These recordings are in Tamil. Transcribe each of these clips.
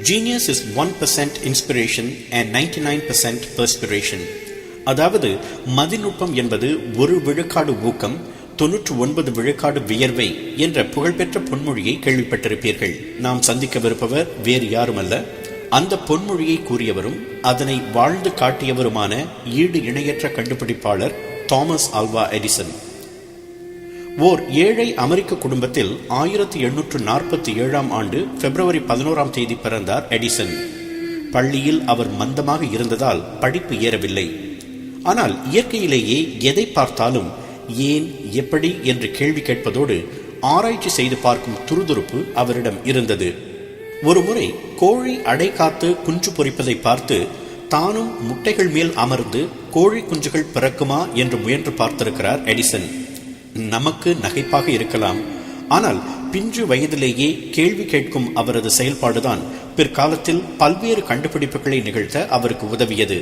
Genius is 1% inspiration and 99% perspiration. அதாவது மதிநுட்பம் என்பது 1 விழுக்காடு ஊக்கம், 99 விழுக்காடு வியர்வை என்ற புகழ்பெற்ற பொன்மொழியை கேள்விப்பட்டிருப்பீர்கள். நாம் சந்திக்கவிருப்பவர் வேறு யாருமல்ல, அந்த பொன்மொழியை கூறியவரும் அதனை வாழ்ந்து காட்டியவருமான ஈடு இணையற்ற கண்டுபிடிப்பாளர் தாமஸ் ஆல்வா எடிசன். ஓர் ஏழை அமெரிக்க குடும்பத்தில் 1847 ஆண்டு பிப்ரவரி 11 பிறந்தார் எடிசன். பள்ளியில் அவர் மந்தமாக இருந்ததால் படிப்பு ஏறவில்லை. ஆனால் இயற்கையிலேயே எதை பார்த்தாலும் ஏன், எப்படி என்று கேள்வி கேட்பதோடு ஆராய்ச்சி செய்து பார்க்கும் துருதுருப்பு அவரிடம் இருந்தது. ஒருமுறை கோழி அடை காத்து குஞ்சு பொரிப்பதை பார்த்து தானும் முட்டைகள் மேல் அமர்ந்து கோழி குஞ்சுகள் பிறக்குமா என்று முயன்று பார்த்திருக்கிறார் எடிசன். நமக்கு நகைப்பாக இருக்கலாம், ஆனால் பிஞ்சு வயதிலேயே கேள்வி கேட்கும் அவரது செயல்பாடுதான் பிற்காலத்தில் பல்வேறு கண்டுபிடிப்புகளை நிகழ்த்த அவருக்கு உதவியது.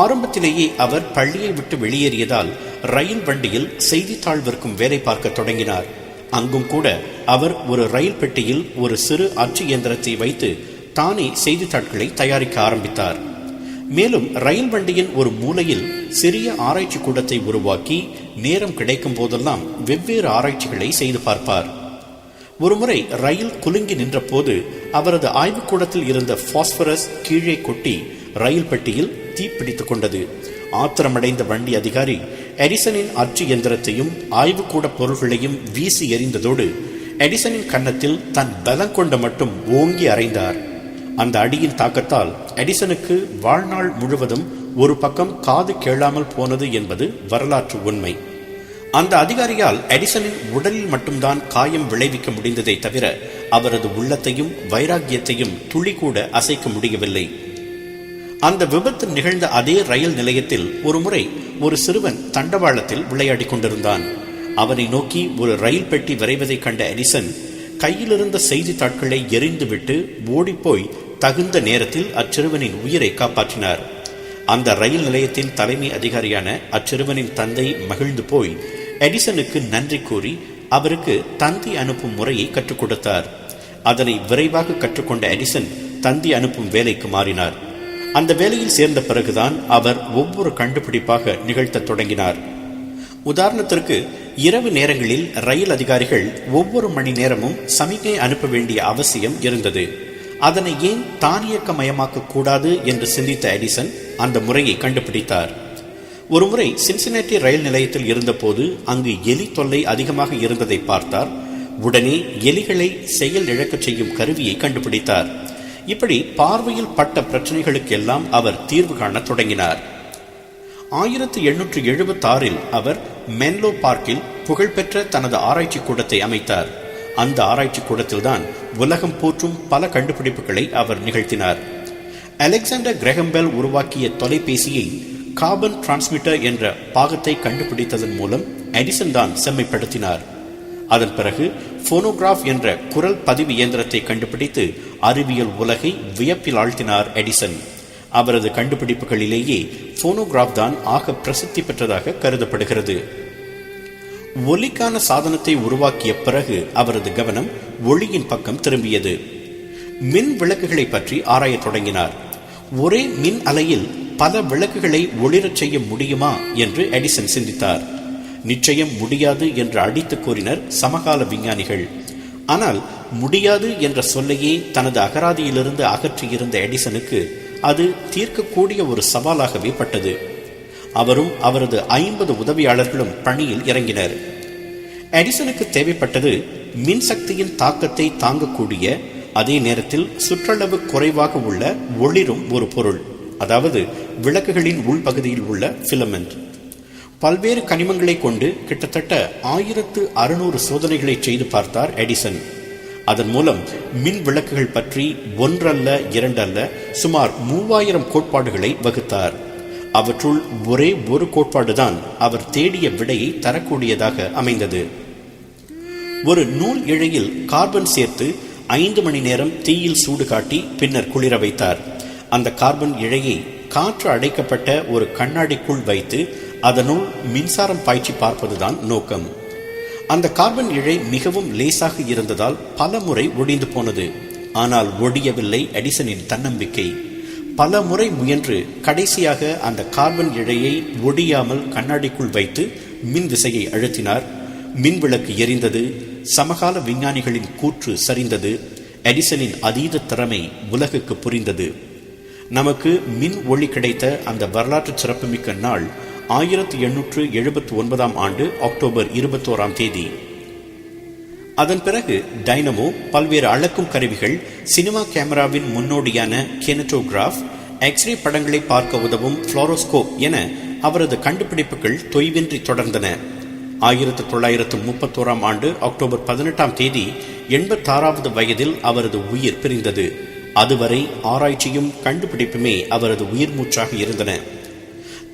ஆரம்பத்திலேயே அவர் பள்ளியை விட்டு வெளியேறியதால் ரயில் வண்டியில் செய்தித்தாள் விற்கும் வேலை பார்க்க தொடங்கினார். அங்கும் கூட அவர் ஒரு ரயில் பெட்டியில் ஒரு சிறு அச்சு இயந்திரத்தை வைத்து தானே செய்தித்தாட்களை தயாரிக்க ஆரம்பித்தார். மேலும் ரயில் வண்டியின் ஒரு மூலையில் சிறிய ஆராய்ச்சி கூடத்தை உருவாக்கி நேரம் கிடைக்கும் போதெல்லாம் வெவ்வேறு ஆராய்ச்சிகளை செய்து பார்ப்பார். ஒருமுறை ரயில் குலுங்கி நின்ற போது அவரது ஆய்வுக்கூடத்தில் இருந்த பாஸ்பரஸ் கீழே கொட்டி ரயில் பெட்டியில் தீப்பிடித்துக் கொண்டது. ஆத்திரமடைந்த வண்டி அதிகாரி எடிசனின் அச்சு இயந்திரத்தையும் ஆய்வுக்கூட பொருள்களையும் வீசி எறிந்ததோடு எடிசனின் கன்னத்தில் தன் பலம் கொண்ட மட்டும் ஓங்கி அறைந்தார். அந்த அடியின் தாக்கத்தால் எடிசனுக்கு வாழ்நாள் முழுவதும் ஒரு பக்கம் காது கேளாமல் போனது என்பது வரலாற்று உண்மை. அந்த அதிகாரியால் எடிசனின் உடலில் மட்டும்தான் காயம் விளைவிக்க முடிந்ததை தவிர அவரது உள்ளத்தையும் வைராக்கியத்தையும் துளி கூட அசைக்க முடியவில்லை. அந்த விபத்து நிகழ்ந்த அதே ரயில் நிலையத்தில் ஒருமுறை ஒரு சிறுவன் தண்டவாளத்தில் விளையாடி கொண்டிருந்தான். அவனை நோக்கி ஒரு ரயில் பெட்டி விரைவதை கண்ட எடிசன் கையிலிருந்த செய்தித்தாட்களை எறிந்துவிட்டு ஓடிப்போய் தகுந்த நேரத்தில் அச்சிறுவனின் உயிரை காப்பாற்றினார். அந்த ரயில் நிலையத்தின் தலைமை அதிகாரியான அச்சிறுவனின் தந்தை மகிழ்ந்து போய் எடிசனுக்கு நன்றி கூறி அவருக்கு தந்தி அனுப்பும் முறையை கற்றுக் கொடுத்தார். அதனை விரைவாக கற்றுக்கொண்ட எடிசன் தந்தி அனுப்பும் வேலைக்கு மாறினார். அந்த வேலையில் சேர்ந்த பிறகுதான் அவர் ஒவ்வொரு கண்டுபிடிப்பாக நிகழ்த்த தொடங்கினார். உதாரணத்திற்கு, இரவு நேரங்களில் ரயில் அதிகாரிகள் ஒவ்வொரு மணி நேரமும் சமிகை அனுப்ப வேண்டிய அவசியம் இருந்தது. அதனை ஏன் தானியக்கமயமாக்க கூடாது என்று சிந்தித்த எடிசன் அந்த முறையை கண்டுபிடித்தார். ஒருமுறை சின்சினாட்டி ரயில் நிலையத்தில் இருந்தபோது அங்கு எலி தொல்லை அதிகமாக இருந்ததை பார்த்தார். உடனே எலிகளை செயல் இழக்கச் செய்யும் கருவியை கண்டுபிடித்தார். இப்படி பார்வையில் பட்ட பிரச்சனைகளுக்கு எல்லாம் அவர் தீர்வு காண தொடங்கினார். 1876 அவர் மென்லோ பார்க்கில் புகழ்பெற்ற தனது ஆராய்ச்சி கூடத்தை அமைத்தார். அந்த ஆராய்ச்சி கூடத்தில்தான் உலகம் போற்றும் பல கண்டுபிடிப்புகளை அவர் நிகழ்த்தினார். அலெக்சாண்டர் கிரஹாம் பெல் உருவாக்கிய தொலைபேசியை கார்பன் டிரான்ஸ்மிட்டர் என்ற பாகத்தை கண்டுபிடித்ததன் மூலம் எடிசன் தான் செம்மைப்படுத்தினார். அதன் பிறகு போனோகிராஃப் என்ற குரல் பதிவு இயந்திரத்தை கண்டுபிடித்து அறிவியல் உலகை வியப்பில் ஆழ்த்தினார் எடிசன். அவரது கண்டுபிடிப்புகளிலேயே போனோகிராஃப் தான் ஆக பிரசித்தி பெற்றதாக கருதப்படுகிறது. ஒலிக்கான சாதனத்தை உருவாக்கிய பிறகு அவரது கவனம் ஒளியின் பக்கம் திரும்பியது. மின் விளக்குகளை பற்றி ஆராயத் தொடங்கினார். ஒரே மின் அலையில் பல விளக்குகளை ஒளிரச் செய்ய முடியுமா என்று எடிசன் சிந்தித்தார். நிச்சயம் முடியாது என்று அடித்து கூறினர் சமகால விஞ்ஞானிகள். ஆனால் முடியாது என்ற சொல்லையே தனது அகராதியிலிருந்து அகற்றியிருந்த எடிசனுக்கு அது தீர்க்கக்கூடிய ஒரு சவாலாகவே பட்டது. அவரும் அவரது 50 உதவியாளர்களும் பணியில் இறங்கினர். எடிசனுக்கு தேவைப்பட்டது மின்சக்தியின் தாக்கத்தை தாங்கக்கூடிய, அதே நேரத்தில் சுற்றளவு குறைவாக உள்ள ஒளிரும் ஒரு பொருள், அதாவது விளக்குகளின் உள்பகுதியில் உள்ள ஃபிலமெண்ட். பல்வேறு கனிமங்களை கொண்டு கிட்டத்தட்ட 1600 சோதனைகளை செய்து பார்த்தார் எடிசன். அதன் மூலம் மின் விளக்குகள் பற்றி ஒன்றல்ல இரண்டல்ல சுமார் 3000 கோட்பாடுகளை வகுத்தார். அவற்றுள் ஒரே ஒரு கோட்பாடுதான் அவர் தேடிய விடையை தரக்கூடியதாக அமைந்தது. ஒரு நூல் இழையில் கார்பன் சேர்த்து 5 மணி நேரம் தீயில் சூடு காட்டி பின்னர் குளிர வைத்தார். அந்த கார்பன் இழையை காற்று அடைக்கப்பட்ட ஒரு கண்ணாடிக்குள் வைத்து அதனுள் மின்சாரம் பாய்ச்சி பார்ப்பதுதான் நோக்கம். அந்த கார்பன் இழை மிகவும் லேசாக இருந்ததால் பல முறை ஒடிந்து போனது. ஆனால் ஒடியவில்லை எடிசனின் தன்னம்பிக்கை. பல முறை முயன்று கடைசியாக அந்த கார்பன் இழையை ஒடியாமல் கண்ணாடிக்குள் வைத்து மின் விசையை அழுத்தினார். மின்விளக்கு எரிந்தது. சமகால விஞ்ஞானிகளின் கூற்று சரிந்தது. எடிசனின் அதீத திறமை உலகுக்கு புரிந்தது. நமக்கு மின் ஒளி கிடைத்த அந்த வரலாற்று சிறப்புமிக்க நாள் 1879 ஆண்டு அக்டோபர் 21 அதன் பிறகு டைனமோ, பல்வேறு அளக்கும் கருவிகள், சினிமா கேமராவின் முன்னோடியான கினெட்டோகிராஃப், எக்ஸ்ரே படங்களை பார்க்க உதவும் புளோரோஸ்கோப் என அவரது கண்டுபிடிப்புகள் தொய்வின்றி தொடர்ந்தன. 1931 ஆண்டு அக்டோபர் 18 86வது வயதில் அவரது உயிர் பிரிந்தது. அதுவரை ஆராய்ச்சியும் கண்டுபிடிப்புமே அவரது உயிர் மூச்சாக இருந்தன.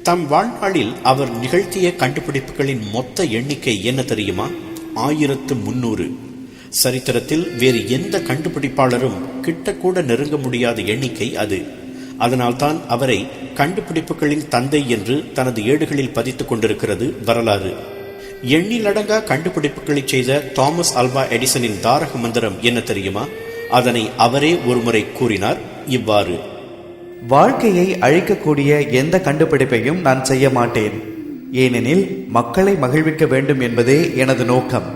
தம் வாழ்நாளில் அவர் நிகழ்த்திய கண்டுபிடிப்புகளின் மொத்த எண்ணிக்கை என்ன தெரியுமா? 1300. சரித்திரத்தில் வேறு எந்த கண்டுபிடிப்பாளரும் கிட்டக்கூட நெருங்க முடியாத எண்ணிக்கை அது. அதனால்தான் அவரை கண்டுபிடிப்புகளின் தந்தை என்று தனது ஏடுகளில் பதித்துக் கொண்டிருக்கிறது வரலாறு. எண்ணிலடங்கா கண்டுபிடிப்புகளை செய்த தாமஸ் ஆல்வா எடிசனின் தாரக மந்திரம் என்ன தெரியுமா? அதனை அவரே ஒருமுறை கூறினார் இவ்வாறு: வாழ்க்கையை அழிக்கக்கூடிய எந்த கண்டுபிடிப்பையும் நான் செய்ய மாட்டேன். ஏனெனில் மக்களை மகிழ்விக்க வேண்டும் என்பதே எனது நோக்கம்.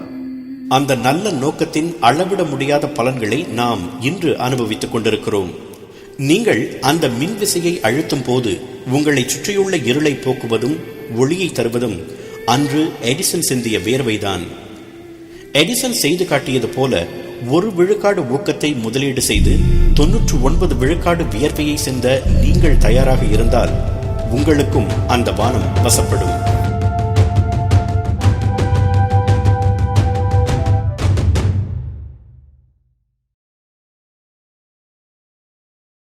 அந்த நல்ல நோக்கத்தின் அளவிட முடியாத பலன்களை நாம் இன்று அனுபவித்துக் கொண்டிருக்கிறோம். நீங்கள் அந்த மின் விசையை அழுத்தும் போது உங்களை சுற்றியுள்ள இருளை போக்குவதும் ஒளியை தருவதும் அன்று எடிசன் சிந்திய வேர்வைதான். எடிசன் செய்து காட்டியது போல 1 விழுக்காடு ஊக்கத்தை முதலீடு செய்து 99 விழுக்காடு வியர்வையை சிந்த நீங்கள் தயாராக இருந்தால் உங்களுக்கும் அந்த வானம் வசப்படும்.